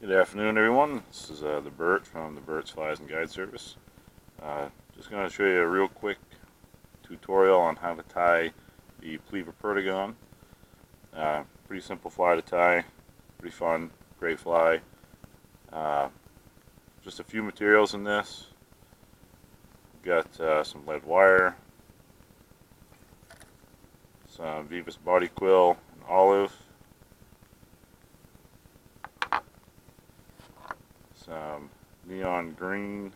Good afternoon, everyone. This is the Bert from the Bert's Flies and Guide Service. Just going to show you a real quick tutorial on how to tie the Pliva Perdigon. Pretty simple fly to tie, pretty fun, great fly. Just a few materials in this. We've got some lead wire, some Vivus body quill and olive, some neon green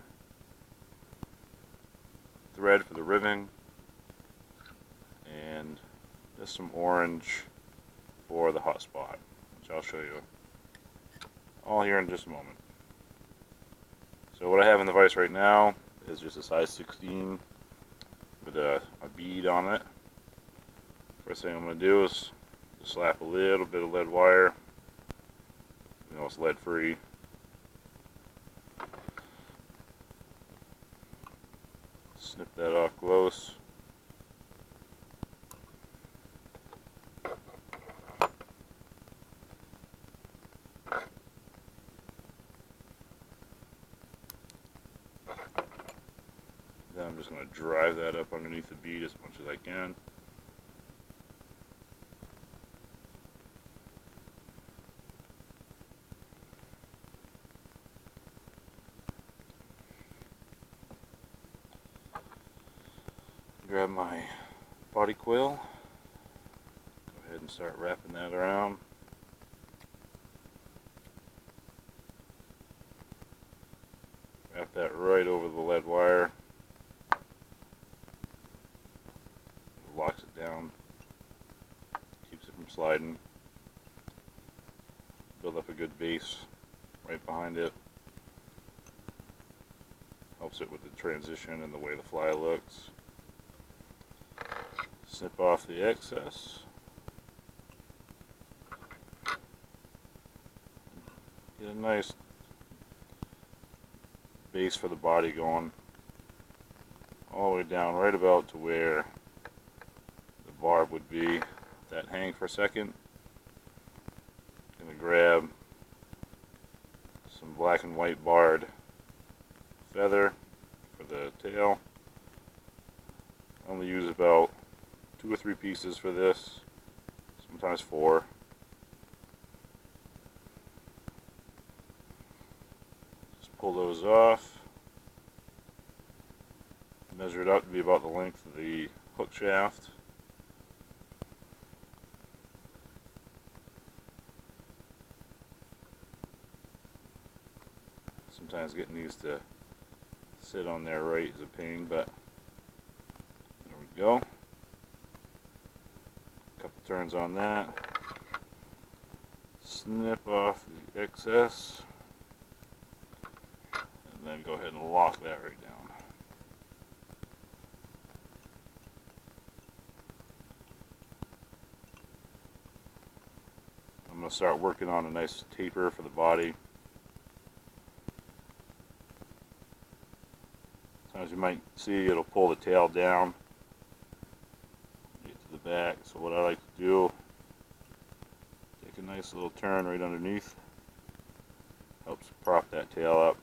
thread for the ribbing, and just some orange for the hot spot, which I'll show you all here in just a moment. So what I have in the vise right now is just a size 16 with a bead on it. First thing I'm going to do is just slap a little bit of lead wire. You know, it's lead free. Snip that off close. Then I'm just going to drive that up underneath the bead as much as I can. Grab my body quill, go ahead and start wrapping that around. Wrap that right over the lead wire. Locks it down, keeps it from sliding. Build up a good base right behind it. Helps it with the transition and the way the fly looks. Snip off the excess. Get a nice base for the body going all the way down right about to where the barb would be. Let that hang for a second. Gonna grab some black and white barred feather for the tail. I only use about 2 or 3 pieces for this, sometimes 4. Just pull those off. Measure it out to be about the length of the hook shaft. Sometimes getting these to sit on there right is a pain, but there we go. Couple turns on that. Snip off the excess, and then go ahead and lock that right down. I'm going to start working on a nice taper for the body. Sometimes you might see it'll pull the tail down, get to the back. So what I like to do, take a nice little turn right underneath, helps prop that tail up.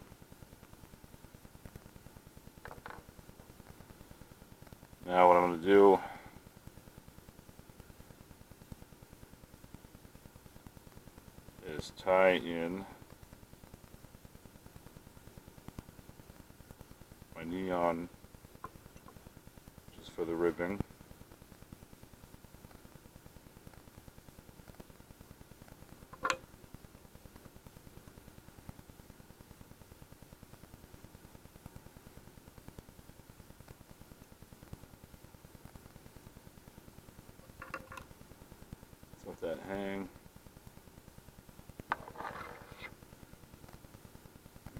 Now what I'm going to do is tie in my neon just for the ribbing. Let that hang.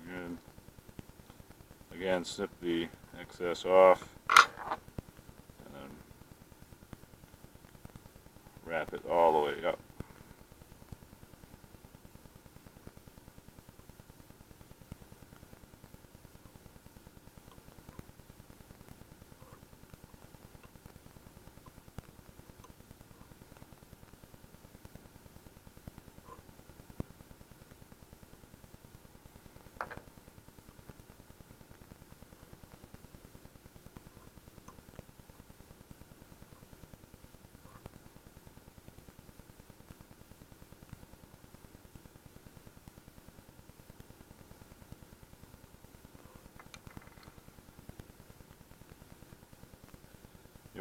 Good. Again, snip the excess off and then wrap it all the way up.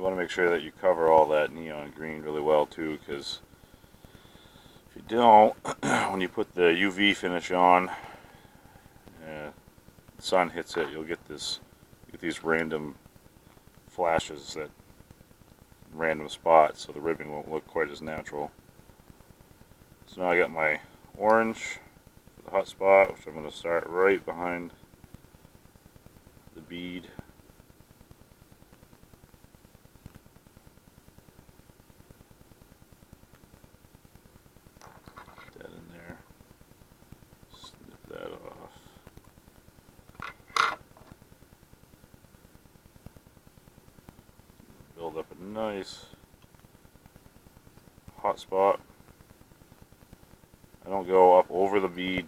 want to make sure that you cover all that neon green really well too, because if you don't, when you put the UV finish on, the sun hits it, you'll get these random flashes, that random spots, so the ribbing won't look quite as natural. So now I got my orange for the hot spot, which I'm going to start right behind the bead. Put that in there. Snip that off. Build up a nice hot spot. I don't go up over the bead,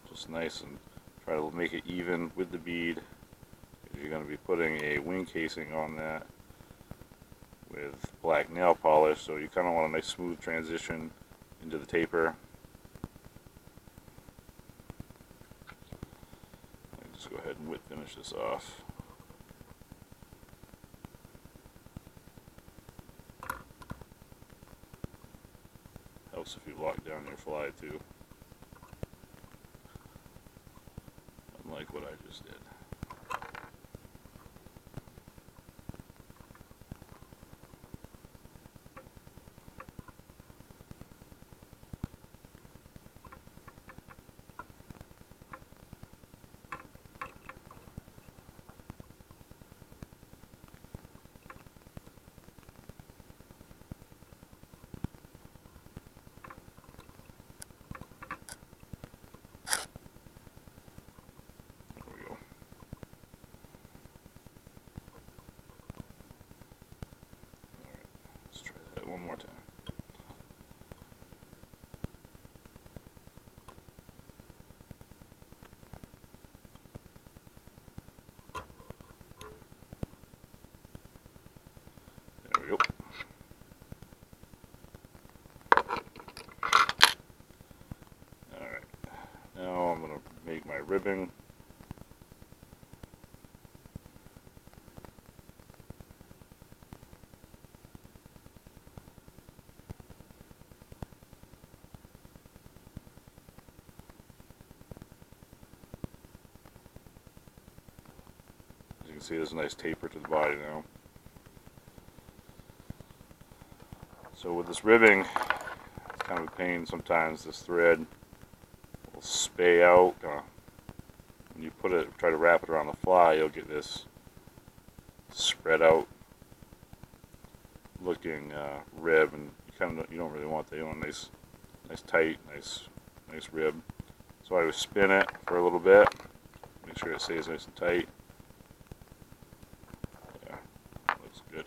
just nice, and try to make it even with the bead, because you're going to be putting a wing casing on that with black nail polish, so you kind of want a nice smooth transition into the taper. I'll just go ahead and whip finish this off. Helps if you lock down your fly too, unlike what I just did. One more time. There we go. Alright. Now I'm going to make my ribbing. See, there's a nice taper to the body now. So with this ribbing, it's kind of a pain sometimes. This thread will spay out. When you try to wrap it around the fly, you'll get this spread out looking rib, and you don't really want that. You want a nice tight, nice rib. So I would spin it for a little bit, make sure it stays nice and tight. Good.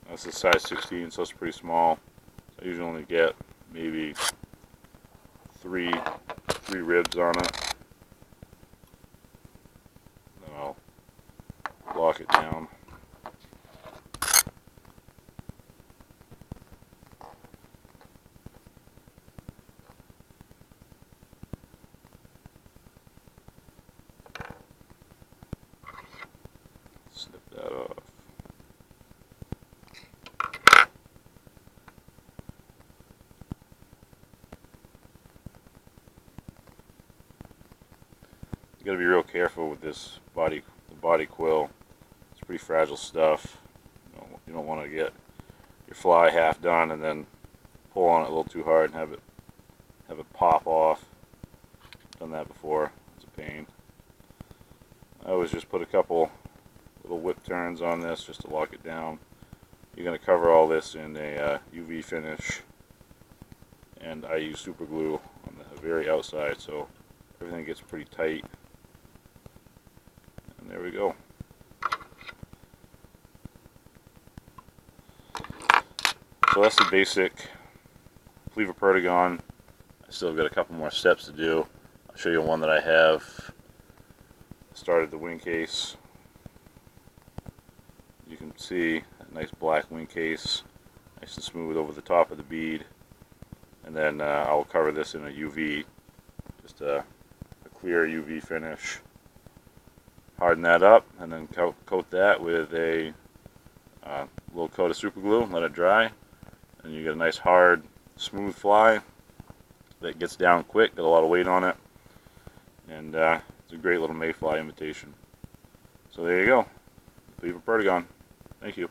This is size 16, so it's pretty small. I usually only get maybe three ribs on it. Then I'll lock it down. Snip that off. You gotta be real careful with this the body quill. It's pretty fragile stuff. You don't want to get your fly half done and then pull on it a little too hard and have it pop off. Done that before. It's a pain. I always just put a couple little whip turns on this just to lock it down. You're going to cover all this in a UV finish, and I use super glue on the very outside so everything gets pretty tight. And there we go. So that's the basic Pliva Perdigon. I still got a couple more steps to do. I'll show you one that I have. Started the wing case. You can see a nice black wing case, nice and smooth over the top of the bead. And then I will cover this in a UV, just a clear UV finish. Harden that up, and then coat that with a little coat of super glue, let it dry, and you get a nice hard, smooth fly that gets down quick, got a lot of weight on it, and it's a great little mayfly imitation. So there you go, Pliva Perdigon. Thank you.